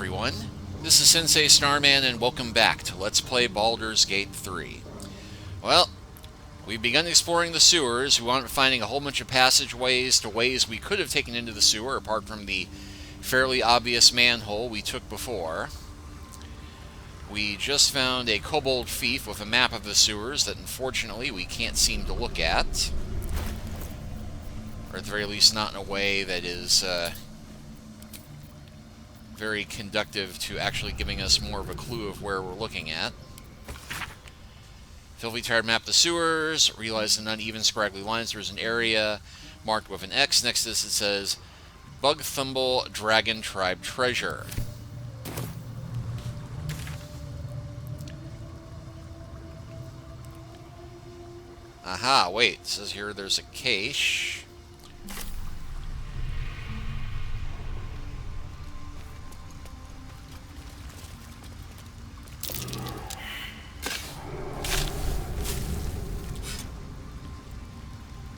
everyone. This is Sensei Starman, and welcome back to Let's Play Baldur's Gate 3. Well, we've begun exploring the sewers. We wound up finding a whole bunch of passageways to ways we could have taken into the sewer, apart from the fairly obvious manhole we took before. We just found a kobold thief with a map of the sewers that unfortunately we can't seem to look at. Or at the very least not in a way that is very conductive to actually giving us more of a clue of where we're looking at. Filthy Tired map the sewers. Realize in uneven, scraggly lines there's an area marked with an X. Next to this it says Bugthumble Dragon Tribe Treasure. Aha, wait. It says here there's a cache.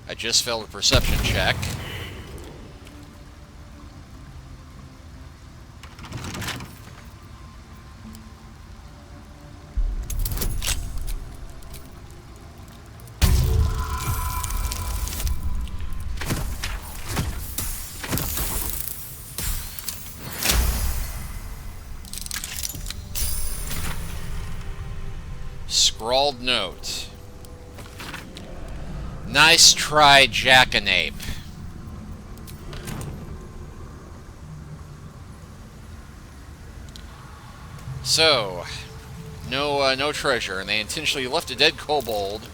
I just failed a perception check. Scrawled note. Nice try, Jackanape. So, no treasure, and they intentionally left a dead kobold.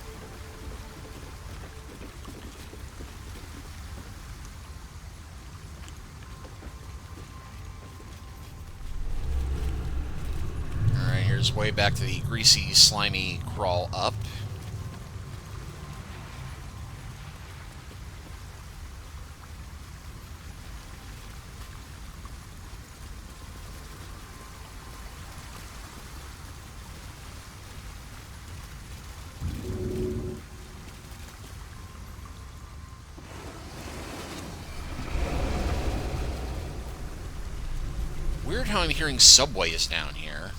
Alright, here's way back to the greasy, slimy crawl up. Weird how I'm hearing subways down here.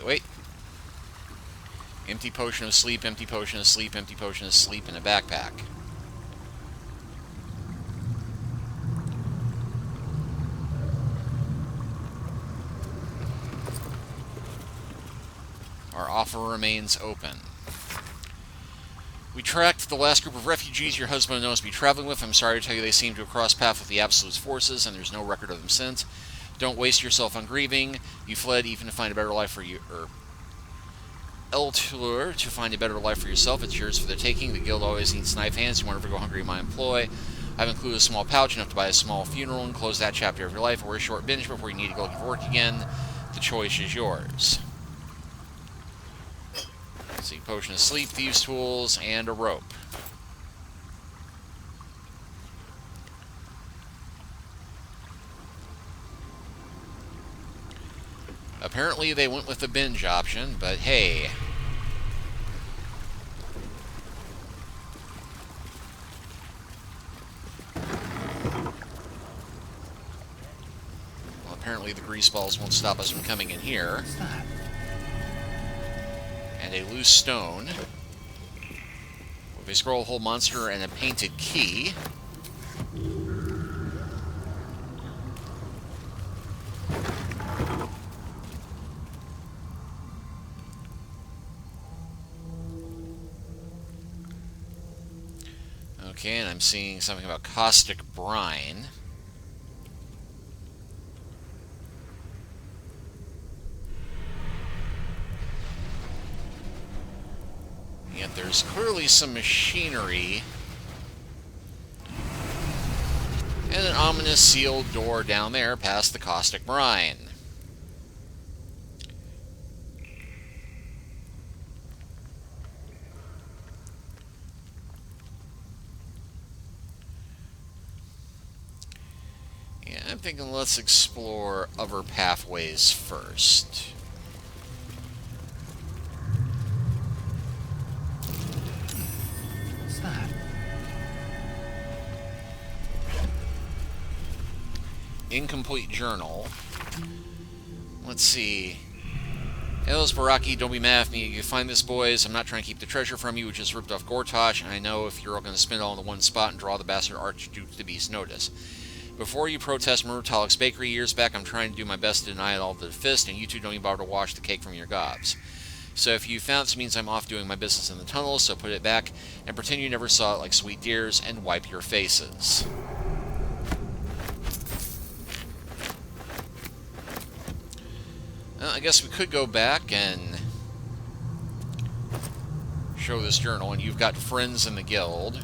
Wait. Empty potion of sleep, empty potion of sleep, empty potion of sleep in a backpack. Our offer remains open. We tracked the last group of refugees your husband knows to be traveling with. I'm sorry to tell you they seem to have crossed paths with the Absolute's forces, and there's no record of them since. Don't waste yourself on grieving. You fled even to find a better life for you, Eltur, to find a better life for yourself. It's yours for the taking. The guild always needs knife hands. You won't ever go hungry in my employ. I've included a small pouch enough to buy a small funeral and close that chapter of your life, or a short binge before you need to go looking for work again. The choice is yours. See, potion of sleep, thieves' tools, and a rope. Apparently they went with the binge option, but hey. Well, apparently the grease balls won't stop us from coming in here. What's that? And a loose stone with a scroll hole monster and a painted key. Okay, and I'm seeing something about caustic brine. Yet there's clearly some machinery and an ominous sealed door down there past the caustic brine. Yeah, I'm thinking let's explore other pathways first. incomplete journal. Let's see. Hails Baraki, don't be mad at me. You find this, boys. I'm not trying to keep the treasure from you. We just ripped off Gortosh, and I know if you're all going to spend it all in the one spot and draw the bastard Archduke to Beast notice. Before you protest Murtalik's bakery years back, I'm trying to do my best to deny it all to the fist, and you two don't even bother to wash the cake from your gobs. So if you found this means I'm off doing my business in the tunnels, so put it back and pretend you never saw it like sweet dears and wipe your faces. Well, I guess we could go back and show this journal, and you've got friends in the guild.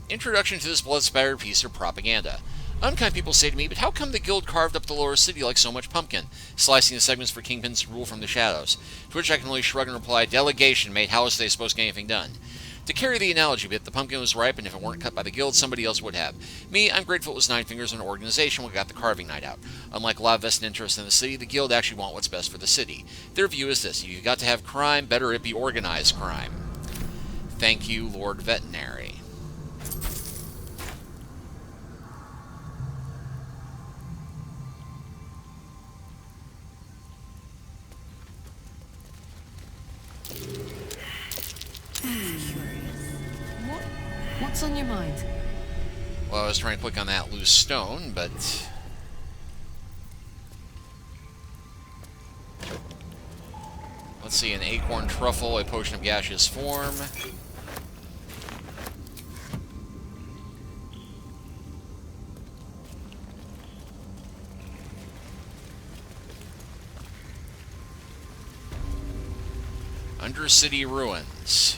Introduction to this blood-spattered piece of propaganda. Unkind people say to me, but how come the guild carved up the lower city like so much pumpkin, slicing the segments for kingpins to rule from the shadows? To which I can only shrug and reply, delegation, mate, how is they supposed to get anything done? To carry the analogy a bit, the pumpkin was ripe, and if it weren't cut by the guild, somebody else would have. Me, I'm grateful it was Nine Fingers and an organization when we got the carving night out. Unlike a lot of vested interests in the city, the guild actually want what's best for the city. Their view is this: if you've got to have crime, better it be organized crime. Thank you, Lord Veterinary. What's on your mind? Well, I was trying to click on that loose stone, but... let's see, an acorn truffle, a potion of gaseous form. Undercity ruins.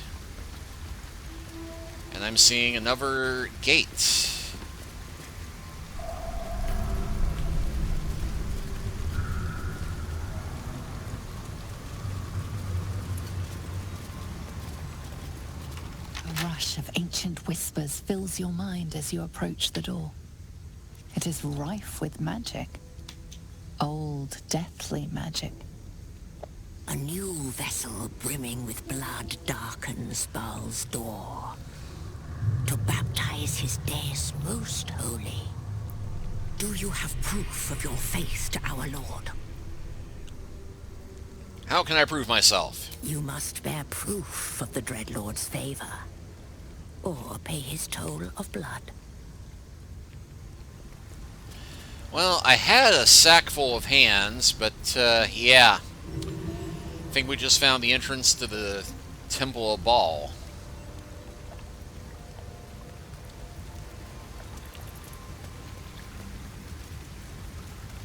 And I'm seeing another gate. A rush of ancient whispers fills your mind as you approach the door. It is rife with magic. Old, deathly magic. A new vessel brimming with blood darkens Baal's door to baptize his days most holy. Do you have proof of your faith to our Lord? How can I prove myself? You must bear proof of the Dreadlord's favor, or pay his toll of blood. Well, I had a sack full of hands, but, yeah. I think we just found the entrance to the Temple of Baal.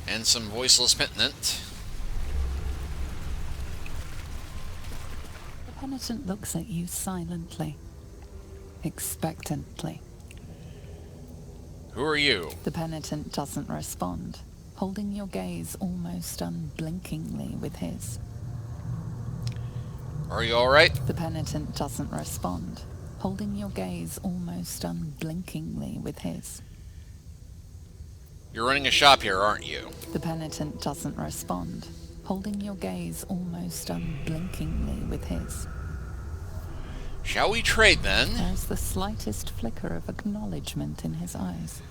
And some voiceless penitent. The penitent looks at you silently, expectantly. Who are you? The penitent doesn't respond, holding your gaze almost unblinkingly with his. Are you alright? The penitent doesn't respond, holding your gaze almost unblinkingly with his. You're running a shop here, aren't you? The penitent doesn't respond, holding your gaze almost unblinkingly with his. Shall we trade, then? There's the slightest flicker of acknowledgement in his eyes.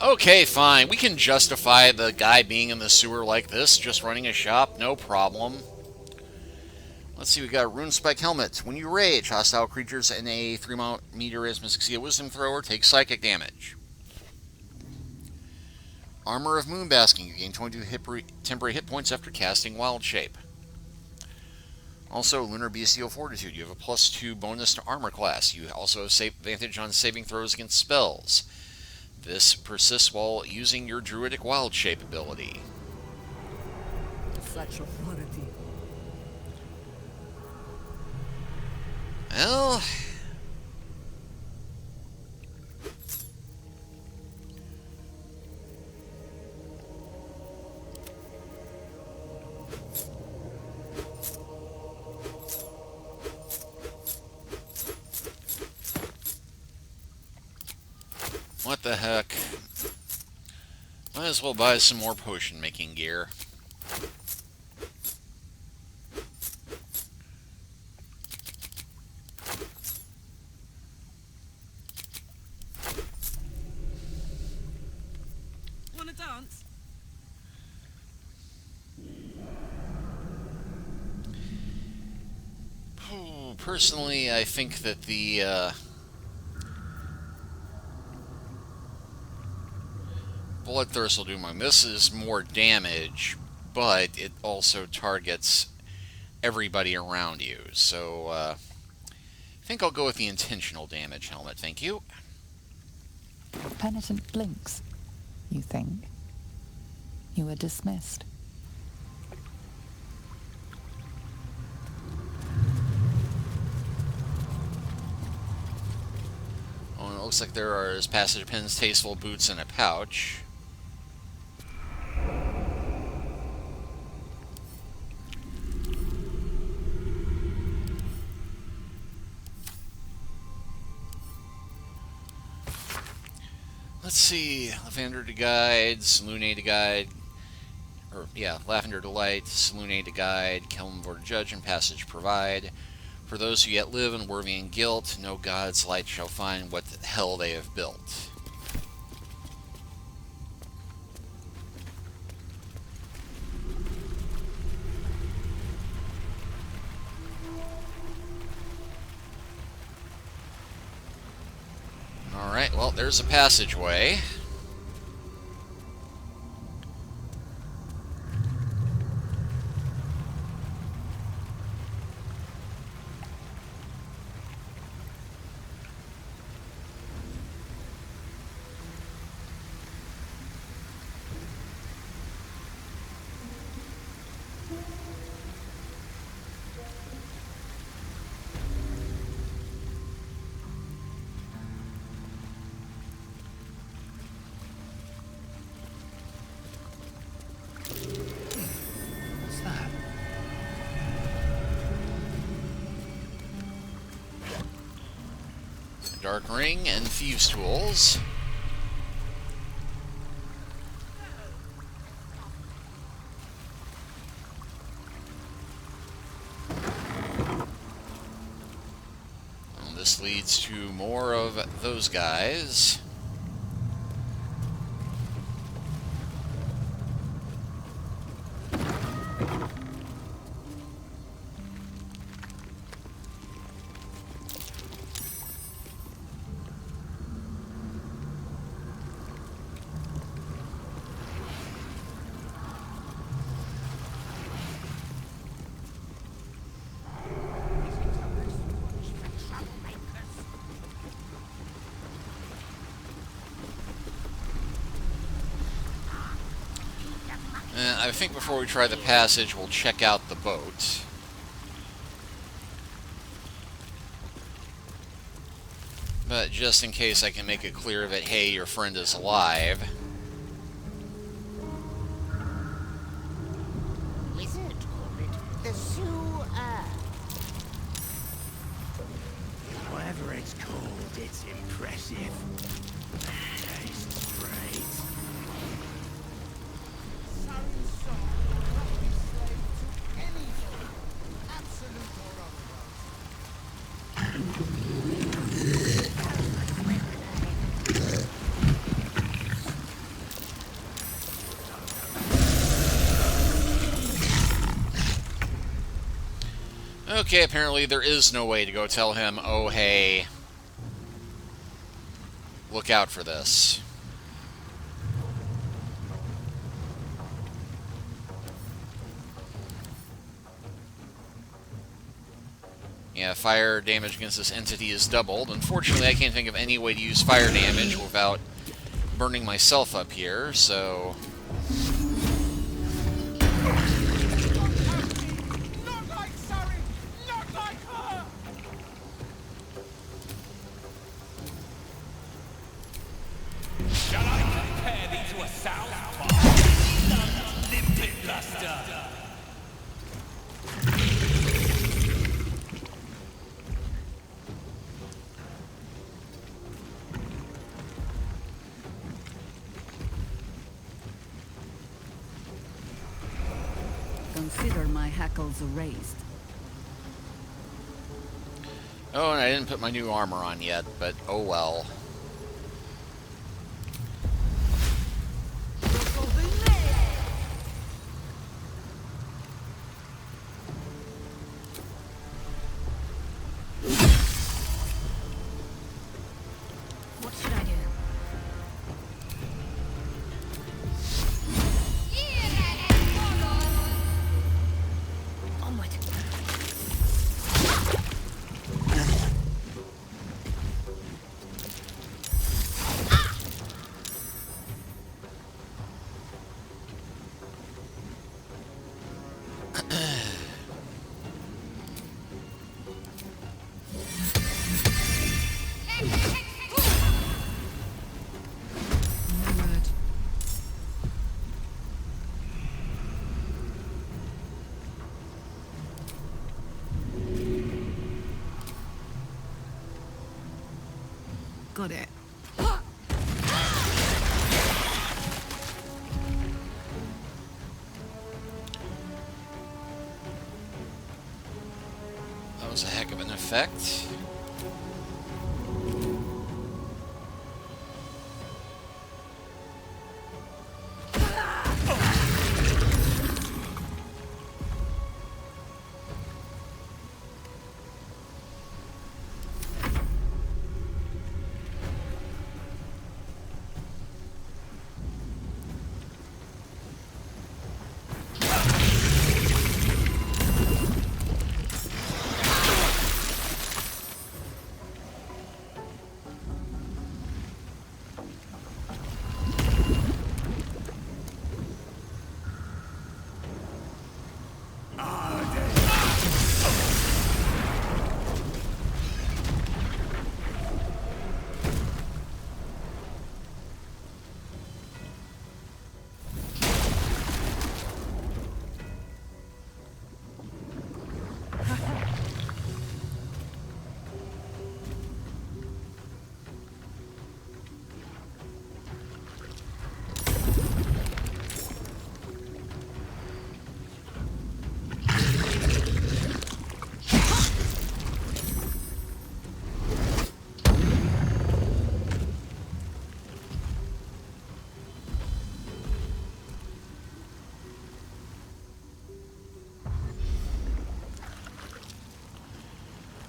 Okay, fine. We can justify the guy being in the sewer like this, just running a shop, no problem. Let's see, we got a rune spike helmet. When you rage, hostile creatures in a 3-meter radius must succeed a wisdom throw or take psychic damage. Armor of Moonbasking. You gain 22 temporary hit points after casting Wild Shape. Also, Lunar Bestial Fortitude. You have a +2 bonus to armor class. You also have advantage on saving throws against spells. This persists while using your Druidic Wild Shape ability. Such authority. Well... what the heck? Might as well buy some more potion making gear. dance? Personally, I think that the Bloodthirst will do my. This is more damage, but it also targets everybody around you. So I think I'll go with the intentional damage helmet. Thank you. Penitent blinks, you think? You were dismissed. Oh, and it looks like there are passage pens, tasteful boots, and a pouch. Let's see, Lavender to Guide, Salune to Guide, Lavender to Light, Salune to Guide, Kelmvor to Judge, and Passage Provide. For those who yet live in Worvian guilt, no god's light shall find what the hell they have built. Alright, well, there's a passageway. What's that? A dark ring and thieves' tools. And this leads to more of those guys. I think before we try the passage, we'll check out the boat. But just in case I can make it clear that, hey, your friend is alive. Wizard call it the sewer. Whatever it's called, it's impressive. Tastes great. Okay, apparently there is no way to go tell him, oh hey, look out for this. Yeah, fire damage against this entity is doubled. Unfortunately, I can't think of any way to use fire damage without burning myself up here, so... Shall I compare thee to a southpaw? Limpet luster. Consider my hackles erased. Oh, and I didn't put my new armor on yet, but oh well. Got it. That was a heck of an effect.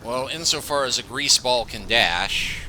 Well, insofar as a grease ball can dash...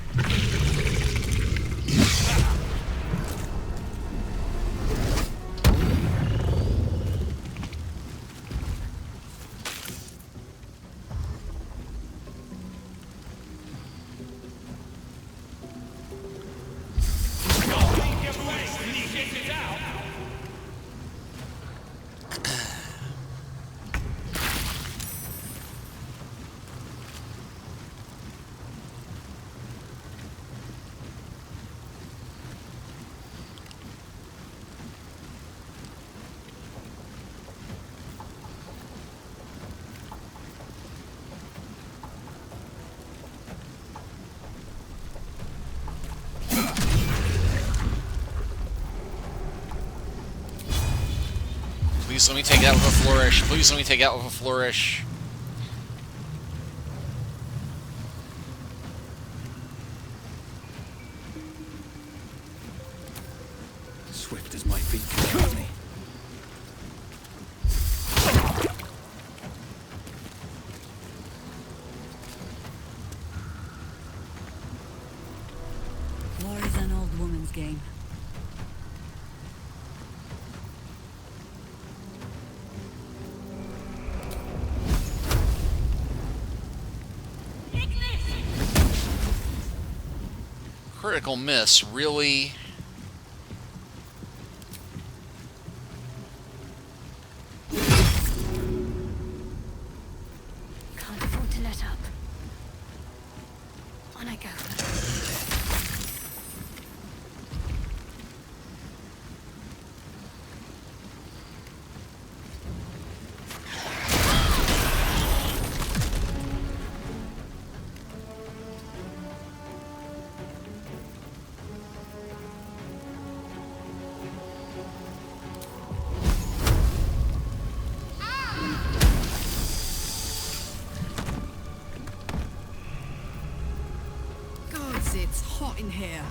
Please let me take that with a flourish. Please let me take that with a flourish. Swift as my feet can carry me. War is an old woman's game. Critical miss, really? Can't afford to let up. On I go. Gods, it's hot in here.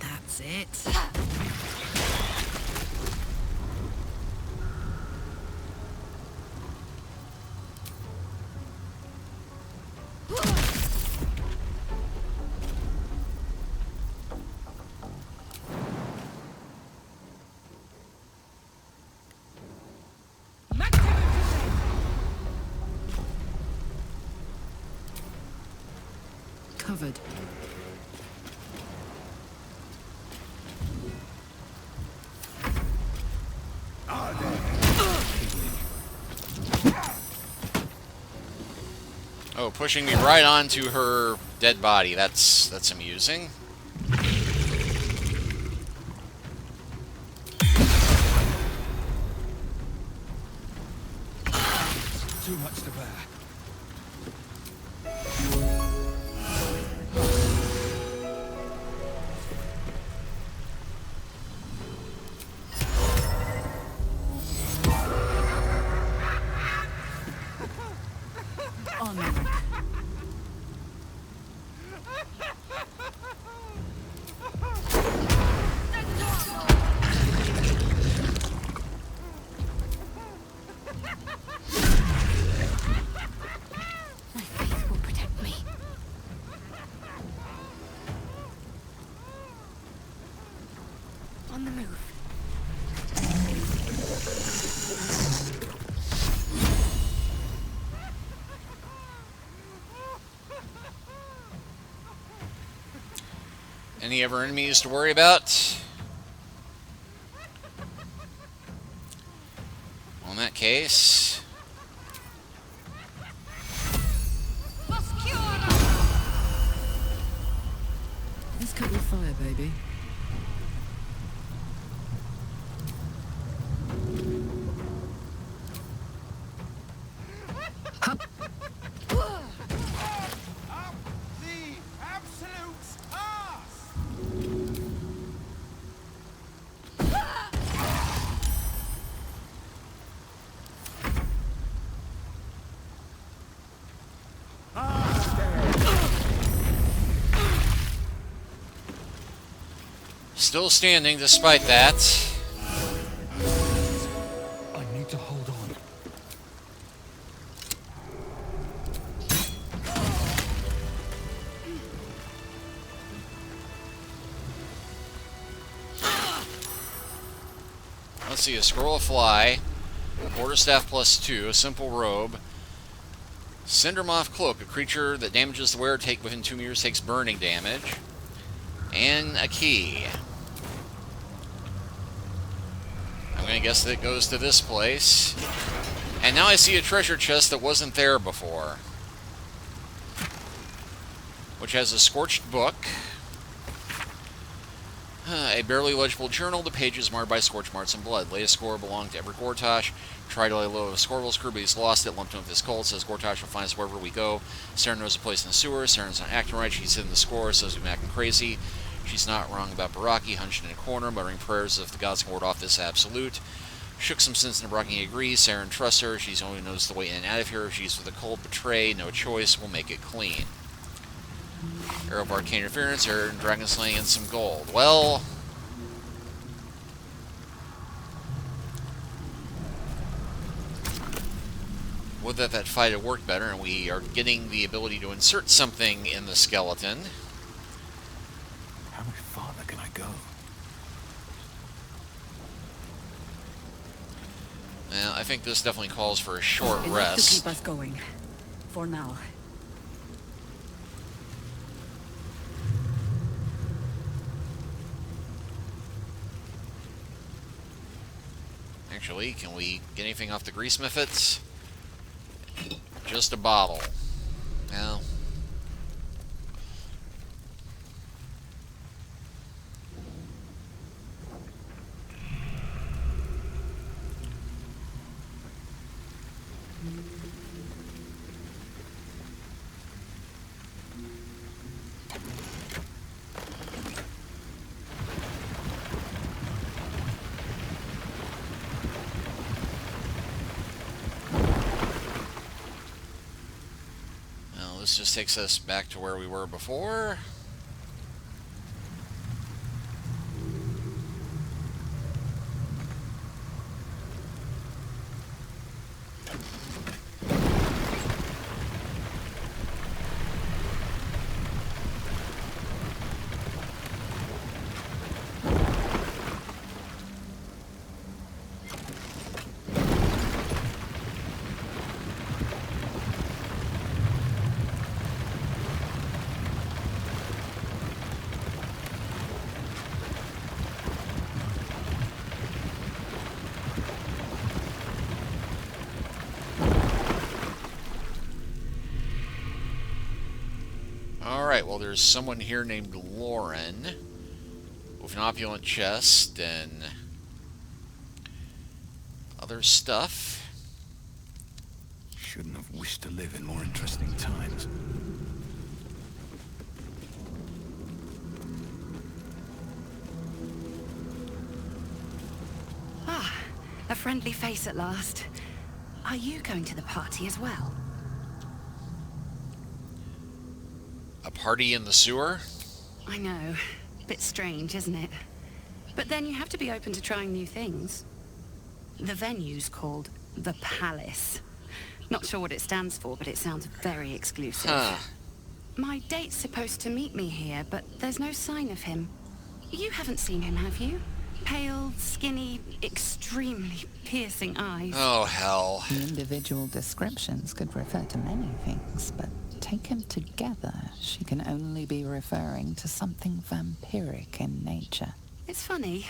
That's it. Covered. Oh, pushing me right onto her dead body. That's amusing. too much to bear. Onward. My faith will protect me. On the move. Any other enemies to worry about? Well, in that case... This could be fire, baby. The absolute ass! Still standing despite that. I need to hold on. Let's see, a scroll of fly, quarterstaff +2, a simple robe, Cindermoth cloak, a creature that damages the wearer within 2 meters takes burning damage, and a key. I'm going to guess that it goes to this place. And now I see a treasure chest that wasn't there before, which has a scorched book, a barely legible journal. The pages marred by scorch marks and blood. Latest score belonged to Everett Gortash. Tried to lay low of Scorville's crew, but he's lost it. Lumped him with his cult. Says Gortash will find us wherever we go. Saren knows a place in the sewer. Saren's not acting right. She's hidden the score. Says we've been acting crazy. She's not wrong about Baraki, hunched in a corner, muttering prayers if the gods can ward off this absolute. Shook some sense into Baraki agrees. Saren trusts her. She's only knows the way in and out of here. She's with the cult. Betray. No choice. We'll make it clean. Arrow of Arcane Interference. Arrow and Dragon Slaying and some gold. Well... would that fight had worked better, and we are getting the ability to insert something in the skeleton. How much farther can I go? Well, I think this definitely calls for a short Enough to rest. keep us going. For now. Actually, can we get anything off the grease methods? Just a bottle. Well... this just takes us back to where we were before. Alright, well there's someone here named Lauren with an opulent chest and other stuff. shouldn't have wished to live in more interesting times. Ah, a friendly face at last. Are you going to the party as well? A party in the sewer? I know. Bit strange, isn't it? But then you have to be open to trying new things. The venue's called The Palace. Not sure what it stands for, but it sounds very exclusive. Huh. My date's supposed to meet me here, but there's no sign of him. You haven't seen him, have you? Pale, skinny, extremely piercing eyes. Oh, hell. The individual descriptions could refer to many things, but taken together, she can only be referring to something vampiric in nature. It's funny.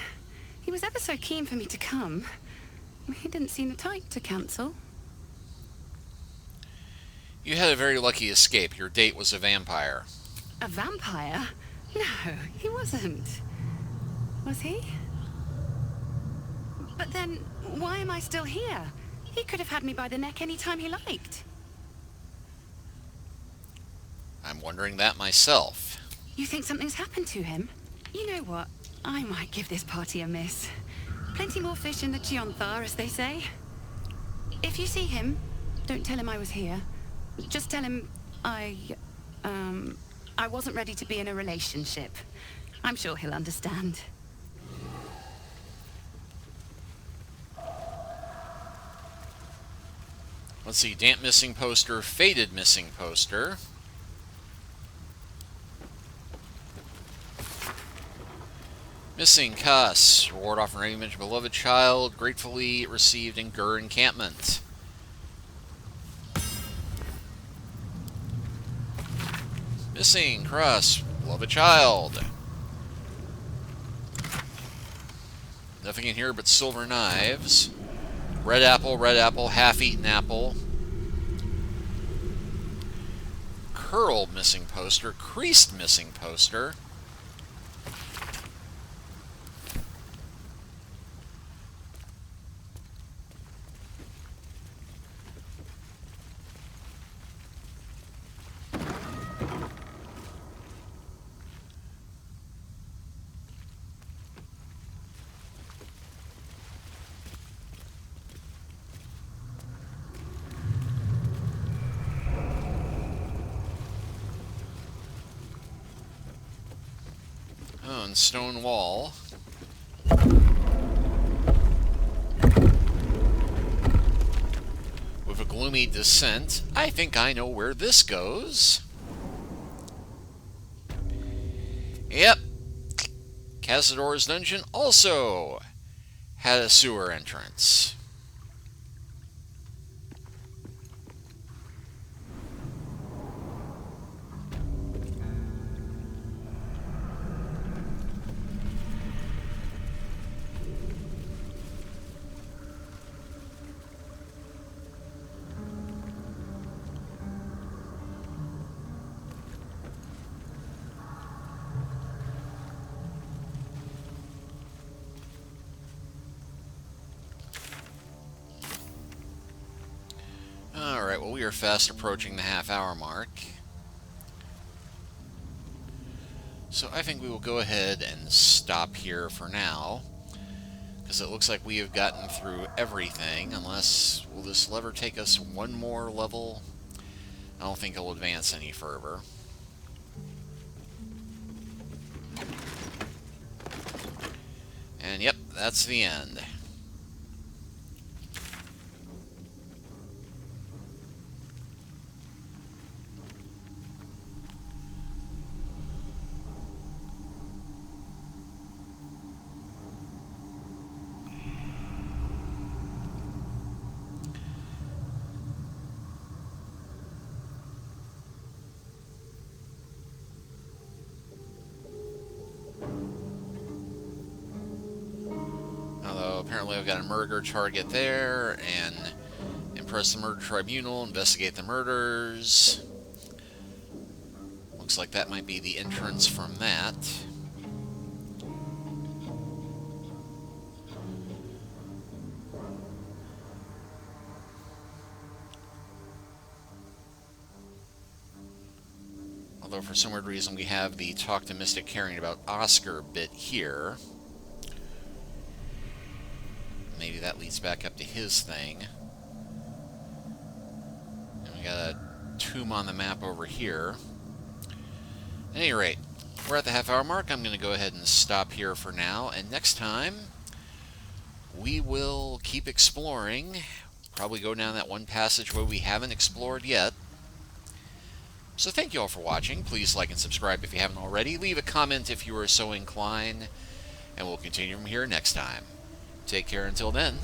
He was ever so keen for me to come. He didn't seem the type to cancel. You had a very lucky escape. Your date was a vampire. A vampire? No, he wasn't. Was he? But then, why am I still here? He could have had me by the neck any time he liked. I'm wondering that myself. You think something's happened to him? You know what? I might give this party a miss. Plenty more fish in the Chionthar, as they say. If you see him, don't tell him I was here. Just tell him I wasn't ready to be in a relationship. I'm sure he'll understand. Let's see. Damp missing poster. Faded missing poster. Missing cuss. Reward offered an image of beloved child. Gratefully received in Gur encampment. Missing crust. Beloved child. Nothing in here but silver knives. Red apple, half-eaten apple. Curled missing poster. Creased missing poster. Oh, and stone wall. With a gloomy descent. I think I know where this goes. Yep. Cazador's dungeon also had a sewer entrance. Alright, well, we are fast approaching the half-hour mark. So I think we will go ahead and stop here for now, because it looks like we have gotten through everything, unless, will this lever take us one more level? I don't think it'll advance any further. And yep, that's the end. Apparently I've got a murder target there, and impress the murder tribunal, investigate the murders. Looks like that might be the entrance from that. Although for some weird reason we have the Talk to Mystic Caring About Oscar bit here. Maybe that leads back up to his thing. And we got a tomb on the map over here. At any rate, we're at the half-hour mark. I'm going to go ahead and stop here for now. And next time, we will keep exploring. Probably go down that one passageway we haven't explored yet. So thank you all for watching. Please like and subscribe if you haven't already. Leave a comment if you are so inclined. And we'll continue from here next time. Take care until then.